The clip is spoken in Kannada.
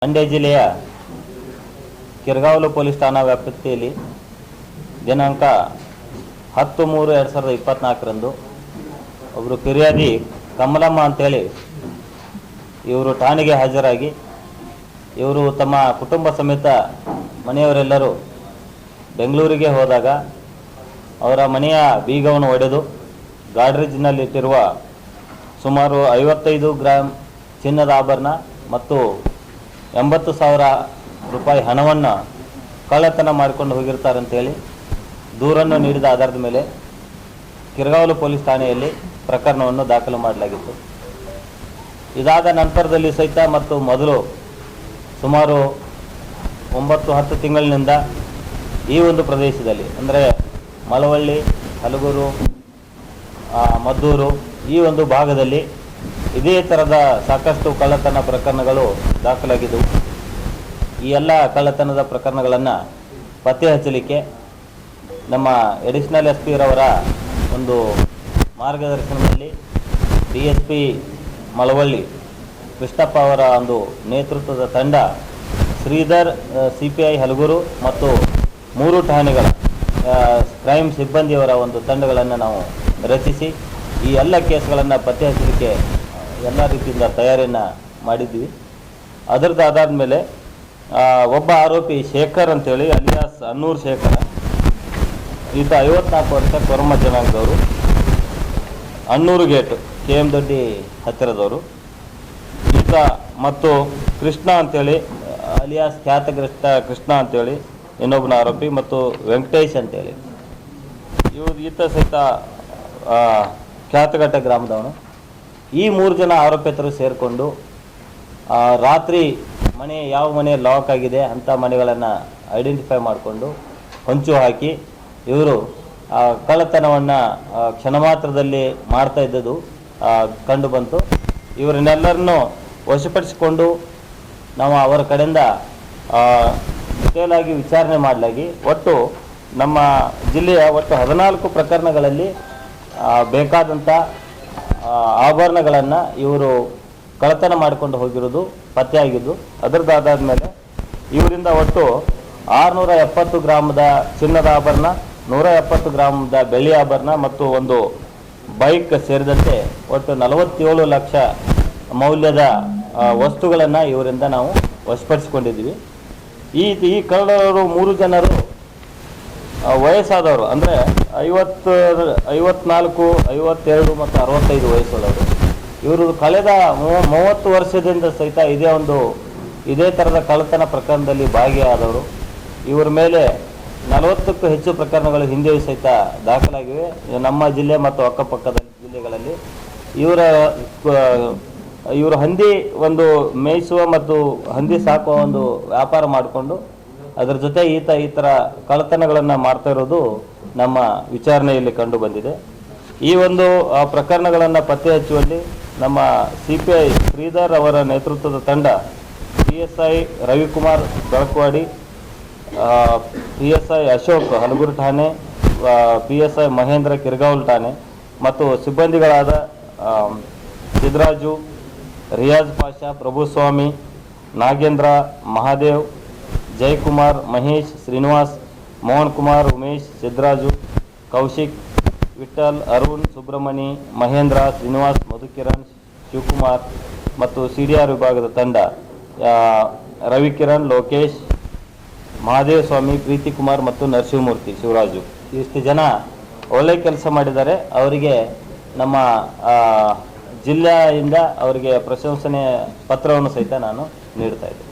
ಮಂಡ್ಯ ಜಿಲ್ಲೆಯ ಕಿರ್ಗಾವಲು ಪೊಲೀಸ್ ಠಾಣಾ ವ್ಯಾಪ್ತಿಯಲ್ಲಿ ದಿನಾಂಕ 10/3/2024ರಂದು ಒಬ್ಬರು ಫಿರ್ಯಾದಿ ಕಮಲಮ್ಮ ಅಂತೇಳಿ ಇವರು ಠಾಣೆಗೆ ಹಾಜರಾಗಿ ಇವರು ತಮ್ಮ ಕುಟುಂಬ ಸಮೇತ ಮನೆಯವರೆಲ್ಲರೂ ಬೆಂಗಳೂರಿಗೆ ಹೋದಾಗ ಅವರ ಮನೆಯ ಬೀಗವನ್ನು ಒಡೆದು ಗಾಡ್ರೇಜ್ನಲ್ಲಿಟ್ಟಿರುವ ಸುಮಾರು 55 ಗ್ರಾಂ ಚಿನ್ನದ ಆಭರಣ ಮತ್ತು 80,000 ರೂಪಾಯಿ ಹಣವನ್ನು ಕಳ್ಳತನ ಮಾಡಿಕೊಂಡು ಹೋಗಿರ್ತಾರೆ ಅಂತೇಳಿ ದೂರನ್ನು ನೀಡಿದ ಆಧಾರದ ಮೇಲೆ ಕಿರ್ಗಾವಲು ಪೊಲೀಸ್ ಠಾಣೆಯಲ್ಲಿ ಪ್ರಕರಣವನ್ನು ದಾಖಲು ಮಾಡಲಾಗಿತ್ತು. ಇದಾದ ನಂತರದಲ್ಲಿ ಸಹಿತ ಮತ್ತು ಮೊದಲು ಸುಮಾರು 9-10 ತಿಂಗಳಿನಿಂದ ಈ ಒಂದು ಪ್ರದೇಶದಲ್ಲಿ ಅಂದರೆ ಮಳವಳ್ಳಿ, ಹಲಗೂರು, ಮದ್ದೂರು ಈ ಒಂದು ಭಾಗದಲ್ಲಿ ಇದೇ ಥರದ ಸಾಕಷ್ಟು ಕಳ್ಳತನ ಪ್ರಕರಣಗಳು ದಾಖಲಾಗಿದ್ದವು. ಈ ಎಲ್ಲ ಕಳ್ಳತನದ ಪ್ರಕರಣಗಳನ್ನು ಪತ್ತೆ ಹಚ್ಚಲಿಕ್ಕೆ ನಮ್ಮ ಎಡಿಷನಲ್ SP ರವರ ಒಂದು ಮಾರ್ಗದರ್ಶನದಲ್ಲಿ DSP ಮಳವಳ್ಳಿ ಕೃಷ್ಣಪ್ಪ ಅವರ ಒಂದು ನೇತೃತ್ವದ ತಂಡ ಶ್ರೀಧರ್ CPI ಹಲಗೂರು ಮತ್ತು 3 ಠಾಣೆಗಳ ಕ್ರೈಮ್ ಸಿಬ್ಬಂದಿಯವರ ಒಂದು ತಂಡಗಳನ್ನು ನಾವು ರಚಿಸಿ ಈ ಎಲ್ಲ ಕೇಸ್ಗಳನ್ನು ಪತ್ತೆ ಹಚ್ಚಲಿಕ್ಕೆ ಎಲ್ಲ ರೀತಿಯಿಂದ ತಯಾರಿಯನ್ನು ಮಾಡಿದ್ವಿ. ಅದರದ್ದು ಅದಾದ ಮೇಲೆ ಒಬ್ಬ ಆರೋಪಿ ಶೇಖರ್ ಅಂತೇಳಿ ಅಲಿಯಾಸ್ ಅನ್ನೂರು ಶೇಖರ, ಈತ 54 ವರ್ಷ, ಕೊರಮ ಜನಾಂಗದವರು, ಅನ್ನೂರು ಗೇಟ್ KM ದೊಡ್ಡಿ ಹತ್ತಿರದವರು. ಈತ ಮತ್ತು ಕೃಷ್ಣ ಅಂತೇಳಿ ಅಲಿಯಾಸ್ ಖ್ಯಾತಗ್ರಸ್ತ ಕೃಷ್ಣ ಅಂತೇಳಿ ಇನ್ನೊಬ್ಬನ ಆರೋಪಿ, ಮತ್ತು ವೆಂಕಟೇಶ್ ಅಂತೇಳಿ ಈತ ಸಹಿತ ಖ್ಯಾತಘಟ್ಟ ಗ್ರಾಮದವನು. ಈ 3 ಜನ ಆರೋಪಿತರು ಸೇರಿಕೊಂಡು ರಾತ್ರಿ ಯಾವ ಮನೆ ಲಾಕ್ ಆಗಿದೆ ಅಂಥ ಮನೆಗಳನ್ನು ಐಡೆಂಟಿಫೈ ಮಾಡಿಕೊಂಡು ಹೊಂಚು ಹಾಕಿ ಇವರು ಕಳ್ಳತನವನ್ನು ಕ್ಷಣ ಮಾತ್ರದಲ್ಲಿ ಮಾಡ್ತಾ ಇದ್ದದ್ದು ಕಂಡು ಬಂತು. ಇವರನ್ನೆಲ್ಲರನ್ನು ವಶಪಡಿಸಿಕೊಂಡು ನಾವು ಅವರ ಕಡೆಯಿಂದ ಡಿಟೇಲ್ ಆಗಿ ವಿಚಾರಣೆ ಮಾಡಲಾಗಿ ಒಟ್ಟು ನಮ್ಮ ಜಿಲ್ಲೆಯ ಒಟ್ಟು 14 ಪ್ರಕರಣಗಳಲ್ಲಿ ಬೇಕಾದಂಥ ಆಭರಣಗಳನ್ನು ಇವರು ಕಳ್ಳತನ ಮಾಡಿಕೊಂಡು ಹೋಗಿರೋದು ಪತ್ತೆಯಾಗಿದ್ದು. ಅದರದ್ದಾದ ಮೇಲೆ ಇವರಿಂದ ಒಟ್ಟು 670 ಗ್ರಾಮದ ಚಿನ್ನದ ಆಭರಣ, 170 ಗ್ರಾಮದ ಬೆಳ್ಳಿ ಆಭರಣ ಮತ್ತು ಒಂದು ಬೈಕ್ ಸೇರಿದಂತೆ ಒಟ್ಟು 47 ಲಕ್ಷ ಮೌಲ್ಯದ ವಸ್ತುಗಳನ್ನು ಇವರಿಂದ ನಾವು ವಶಪಡಿಸಿಕೊಂಡಿದ್ದೀವಿ. ಈ ಕಳ್ಳರು 3 ಜನರು ವಯಸ್ಸಾದವರು, ಅಂದರೆ 54, 52 ಮತ್ತು 65 ವಯಸ್ಸುಳ್ಳವರು. ಇವರು ಕಳೆದ 30 ವರ್ಷದಿಂದ ಸಹಿತ ಇದೇ ಥರದ ಕಳ್ಳತನ ಪ್ರಕರಣದಲ್ಲಿ ಭಾಗಿಯಾದವರು. ಇವರ ಮೇಲೆ 40ಕ್ಕೂ ಹೆಚ್ಚು ಪ್ರಕರಣಗಳು ಹಿಂದೆಯೂ ಸಹಿತ ದಾಖಲಾಗಿವೆ ನಮ್ಮ ಜಿಲ್ಲೆ ಮತ್ತು ಅಕ್ಕಪಕ್ಕದ ಜಿಲ್ಲೆಗಳಲ್ಲಿ. ಇವರು ಹಂದಿ ಒಂದು ಮೇಯಿಸುವ ಮತ್ತು ಹಂದಿ ಸಾಕುವ ಒಂದು ವ್ಯಾಪಾರ ಮಾಡಿಕೊಂಡು ಅದರ ಜೊತೆ ಈ ಥರ ಕಳ್ಳತನಗಳನ್ನು ಮಾಡ್ತಾ ಇರೋದು ನಮ್ಮ ವಿಚಾರಣೆಯಲ್ಲಿ ಕಂಡು ಬಂದಿದೆ. ಈ ಒಂದು ಪ್ರಕರಣಗಳನ್ನು ಪತ್ತೆ ಹಚ್ಚುವಲ್ಲಿ ನಮ್ಮ CPI ಶ್ರೀಧರ್ ಅವರ ನೇತೃತ್ವದ ತಂಡ, PSI ರವಿಕುಮಾರ್ ಬೆಳಕವಾಡಿ, PSI ಅಶೋಕ್ ಹಲಗೂರು ಠಾಣೆ, PSI ಮಹೇಂದ್ರ ಕಿರ್ಗಾವಲು ಠಾಣೆ ಮತ್ತು ಸಿಬ್ಬಂದಿಗಳಾದ ಸಿದ್ದರಾಜು, ರಿಯಾಜ್ ಪಾಷಾ, ಪ್ರಭುಸ್ವಾಮಿ, ನಾಗೇಂದ್ರ, ಮಹಾದೇವ್, ಜಯಕುಮಾರ್, ಮಹೇಶ್, ಶ್ರೀನಿವಾಸ್, ಮೋಹನ್ ಕುಮಾರ್, ಉಮೇಶ್, ಸಿದ್ದರಾಜು, ಕೌಶಿಕ್, ವಿಠಲ್, ಅರುಣ್, ಸುಬ್ರಹ್ಮಣಿ, ಮಹೇಂದ್ರ, ಶ್ರೀನಿವಾಸ್, ಮಧುಕಿರಣ್, ಶಿವಕುಮಾರ್ ಮತ್ತು CDR ವಿಭಾಗದ ತಂಡ ರವಿಕಿರಣ್, ಲೋಕೇಶ್, ಮಹಾದೇವ ಸ್ವಾಮಿ, ಪ್ರೀತಿ ಕುಮಾರ್ ಮತ್ತು ನರಸಿಂಹಮೂರ್ತಿ, ಶಿವರಾಜು ಇಷ್ಟು ಜನ ಒಳ್ಳೆ ಕೆಲಸ ಮಾಡಿದ್ದಾರೆ. ಅವರಿಗೆ ನಮ್ಮ ಜಿಲ್ಲೆಯಿಂದ ಅವರಿಗೆ ಪ್ರಶಂಸನೆ ಪತ್ರವನ್ನು ಸಹಿತ ನಾನು ನೀಡ್ತಾ ಇದ್ದೆ.